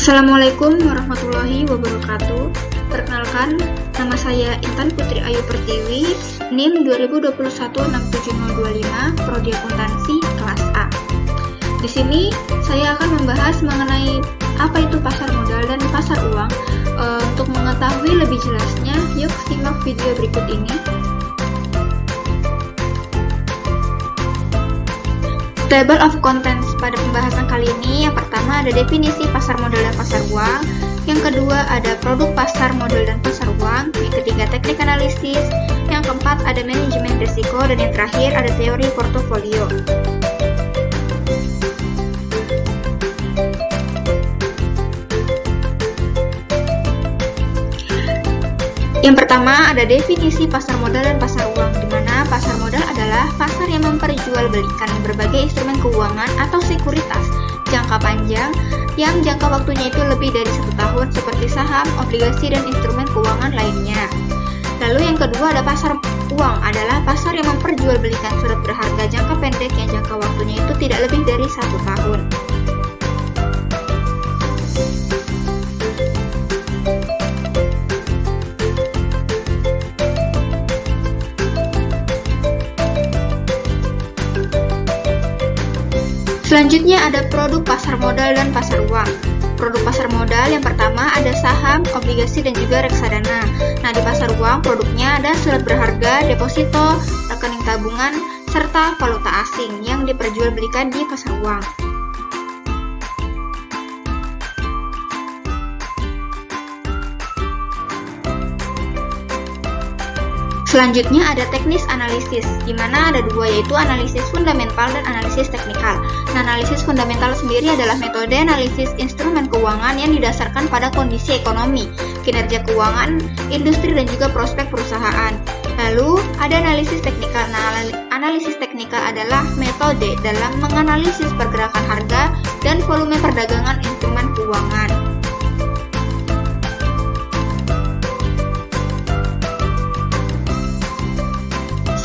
Assalamualaikum warahmatullahi wabarakatuh. Perkenalkan, nama saya Intan Putri Ayu Pertiwi, NIM 2021-67025, Prodi Akuntansi kelas A. Di sini saya akan membahas mengenai apa itu pasar modal dan pasar uang. Untuk mengetahui lebih jelasnya, yuk simak video berikut ini. Table of contents pada pembahasan kali ini, yang pertama ada definisi pasar modal dan pasar uang, yang kedua ada produk pasar modal dan pasar uang, yang ketiga teknik analisis, yang keempat ada manajemen risiko, dan yang terakhir ada teori portofolio. Yang pertama ada definisi pasar modal dan pasar uang, di mana pasar modal adalah pasar yang memperjualbelikan berbagai instrumen keuangan atau sekuritas jangka panjang yang jangka waktunya itu lebih dari 1 tahun seperti saham, obligasi, dan instrumen keuangan lainnya. Lalu yang kedua ada pasar uang, adalah pasar yang memperjualbelikan surat berharga jangka pendek yang jangka waktunya itu tidak lebih dari 1 tahun. Selanjutnya ada produk pasar modal dan pasar uang. Produk pasar modal yang pertama ada saham, obligasi, dan juga reksadana. Nah, di pasar uang produknya ada surat berharga, deposito, rekening tabungan, serta valuta asing yang diperjualbelikan di pasar uang. Selanjutnya ada teknis analisis, di mana ada dua, yaitu analisis fundamental dan analisis teknikal. Nah, analisis fundamental sendiri adalah metode analisis instrumen keuangan yang didasarkan pada kondisi ekonomi, kinerja keuangan, industri, dan juga prospek perusahaan. Lalu ada analisis teknikal. Nah, analisis teknikal adalah metode dalam menganalisis pergerakan harga dan volume perdagangan instrumen keuangan.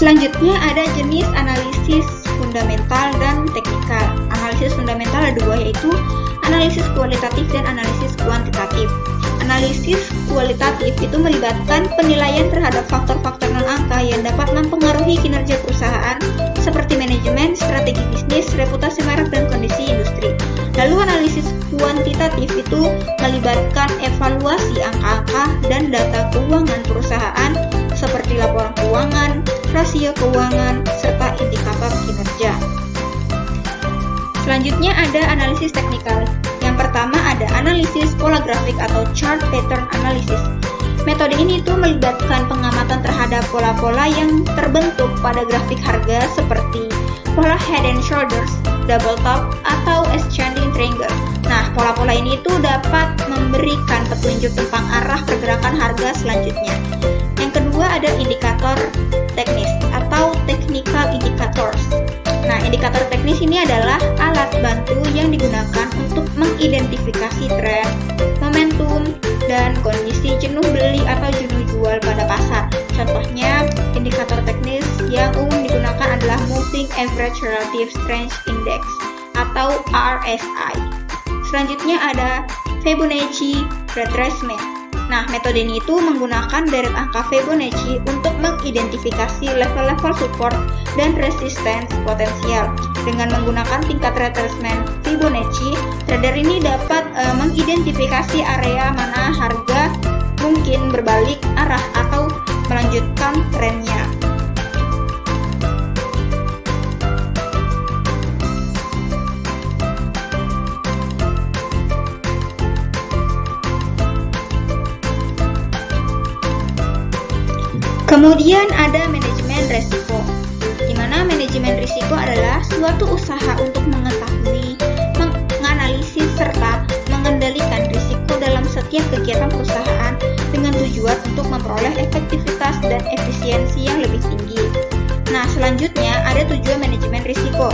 Selanjutnya ada jenis analisis fundamental dan teknikal. Analisis fundamental ada dua, yaitu analisis kualitatif dan analisis kuantitatif. Analisis kualitatif itu melibatkan penilaian terhadap faktor-faktor non-angka yang dapat mempengaruhi kinerja perusahaan seperti manajemen, strategi bisnis, reputasi merek, dan kondisi industri. Lalu analisis kuantitatif itu melibatkan evaluasi angka-angka dan data keuangan perusahaan seperti laporan keuangan, rasio keuangan, serta indikator kinerja. Selanjutnya ada analisis teknikal. Yang pertama ada analisis pola grafik atau chart pattern analysis. Metode ini itu melibatkan pengamatan terhadap pola-pola yang terbentuk pada grafik harga seperti pola head and shoulders, double top, atau ascending triangle. Nah, pola-pola ini itu dapat memberikan petunjuk tentang arah pergerakan harga selanjutnya. Yang kedua ada indikator teknis atau technical indicators. Nah, indikator teknis ini adalah alat bantu yang digunakan untuk mengidentifikasi tren, momentum, dan kondisi jenuh beli atau jenuh jual pada pasar. Contohnya, indikator teknis yang umum digunakan adalah Moving Average Relative Strength Index atau RSI. Selanjutnya ada Fibonacci retracement. Nah, metode ini itu menggunakan deret angka Fibonacci untuk mengidentifikasi level-level support dan resistance potensial. Dengan menggunakan tingkat retracement Fibonacci, trader ini dapat mengidentifikasi area mana harga mungkin berbalik arah atau melanjutkan trennya. Kemudian ada manajemen risiko, di mana manajemen risiko adalah suatu usaha untuk mengetahui, menganalisis, serta mengendalikan risiko dalam setiap kegiatan perusahaan dengan tujuan untuk memperoleh efektivitas dan efisiensi yang lebih tinggi. Nah, selanjutnya ada tujuan manajemen risiko.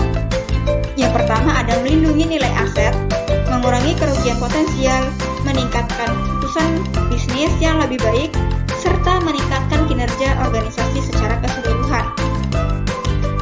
Yang pertama ada melindungi nilai aset, mengurangi kerugian potensial, meningkatkan keputusan bisnis yang lebih baik, serta meningkatkan kinerja organisasi secara keseluruhan.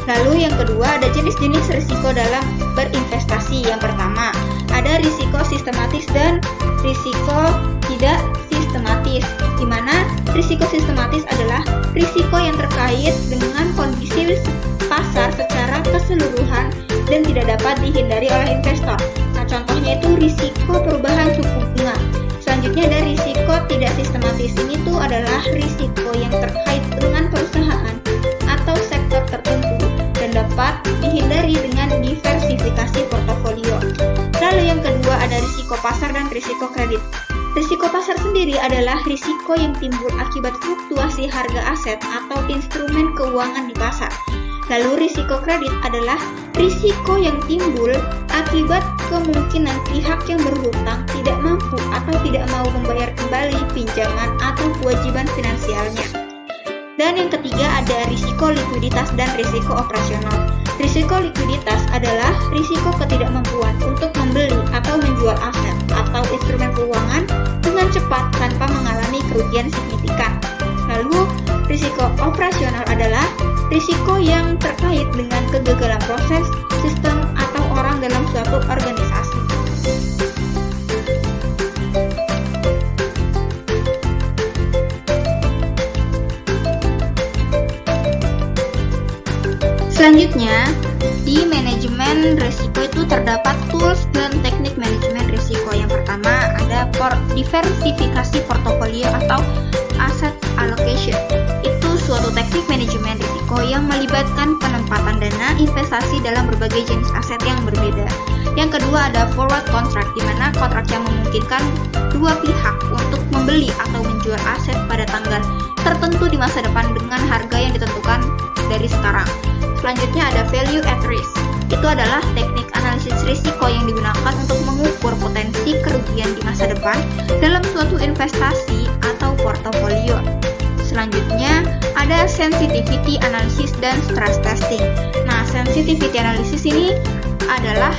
Lalu yang kedua ada jenis-jenis risiko dalam berinvestasi. Yang pertama ada ada risiko sistematis dan risiko tidak sistematis, di mana risiko sistematis adalah risiko yang terkait dengan kondisi pasar secara keseluruhan dan tidak dapat dihindari oleh investor. Nah, contohnya itu risiko perubahan suku bunga. Selanjutnya ada risiko tidak sistematis. Ini tuh adalah risiko yang terkait dengan perusahaan atau sektor tertentu dan dapat dihindari dengan diversifikasi portofolio. Lalu yang kedua ada risiko pasar dan risiko kredit. Risiko pasar sendiri adalah risiko yang timbul akibat fluktuasi harga aset atau instrumen keuangan di pasar. Lalu risiko kredit adalah risiko yang timbul akibat kemungkinan pihak yang berhutang tidak mampu atau tidak mau membayar kembali pinjaman atau kewajiban finansialnya. Dan yang ketiga ada risiko likuiditas dan risiko operasional. Risiko likuiditas adalah risiko ketidakmampuan untuk membeli atau menjual aset atau instrumen keuangan dengan cepat tanpa mengalami kerugian signifikan. Lalu, risiko operasional adalah risiko yang terkait dengan kegagalan proses, sistem, atau orang dalam suatu organisasi. Selanjutnya, di manajemen risiko itu terdapat tools dan teknik manajemen risiko. Yang pertama ada diversifikasi portofolio atau asset allocation. Itu suatu teknik manajemen risiko yang melibatkan penempatan dana investasi dalam berbagai jenis aset yang berbeda. Yang kedua ada forward contract, di mana kontrak yang memungkinkan dua pihak untuk membeli atau menjual aset pada tanggal tertentu di masa depan dengan harga yang ditentukan dari sekarang. Selanjutnya ada value at risk. Itu adalah teknik analisis risiko yang digunakan untuk mengukur potensi kerugian di masa depan dalam suatu investasi atau portofolio. Selanjutnya ada sensitivity analysis dan stress testing. Nah, sensitivity analysis ini adalah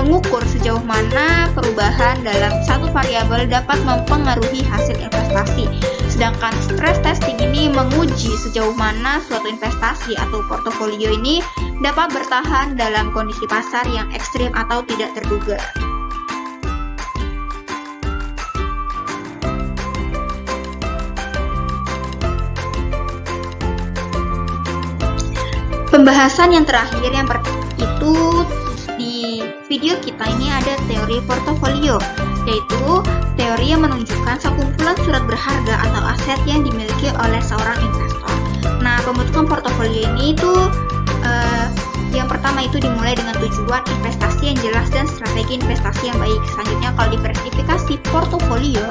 mengukur sejauh mana perubahan dalam satu variabel dapat mempengaruhi hasil investasi. Sedangkan stress testing ini menguji sejauh mana suatu investasi atau portofolio ini dapat bertahan dalam kondisi pasar yang ekstrim atau tidak terduga. Pembahasan yang terakhir itu di video kita ini ada teori portofolio, yaitu teori yang menunjukkan sekumpulan surat berharga atau aset yang dimiliki oleh seorang investor. Nah, pembentukan portofolio ini itu yang pertama itu dimulai dengan tujuan investasi yang jelas dan strategi investasi yang baik. Selanjutnya kalau diversifikasi portofolio,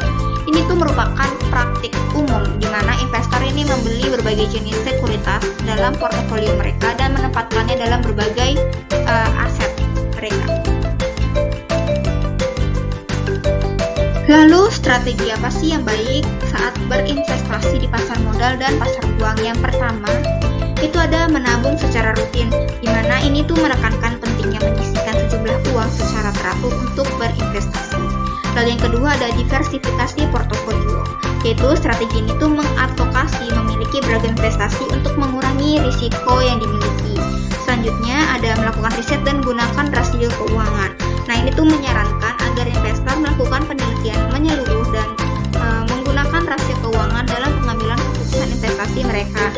ini tuh merupakan praktik umum di mana investor ini membeli berbagai jenis sekuritas dalam portofolio mereka dan menempatkannya dalam berbagai aset mereka. Lalu strategi apa sih yang baik saat berinvestasi di pasar modal dan pasar uang? Yang pertama itu ada menabung secara rutin, di mana ini tuh menekankan pentingnya menyisihkan sejumlah uang secara teratur untuk berinvestasi. Lalu yang kedua ada diversifikasi portofolio, yaitu strategi ini tuh mengadvokasi memiliki beragam investasi untuk mengurangi risiko yang dimiliki. Selanjutnya ada melakukan riset dan gunakan rasio keuangan. Nah, ini tuh menyarankan agar investor melakukan penelitian menyeluruh dan menggunakan rasio keuangan dalam pengambilan keputusan investasi mereka.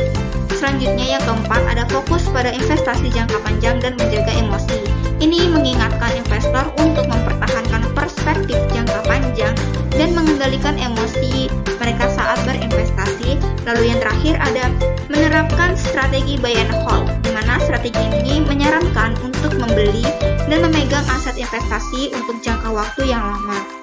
Selanjutnya yang keempat ada fokus pada investasi jangka panjang dan menjaga emosi. Ini mengingatkan investor untuk mempertahankan perspektif jangka panjang dan mengendalikan emosi mereka saat berinvestasi. Lalu yang terakhir ada menerapkan strategi buy and hold, di mana strategi ini menyarankan untuk membeli dan memegang aset investasi untuk jangka waktu yang lama.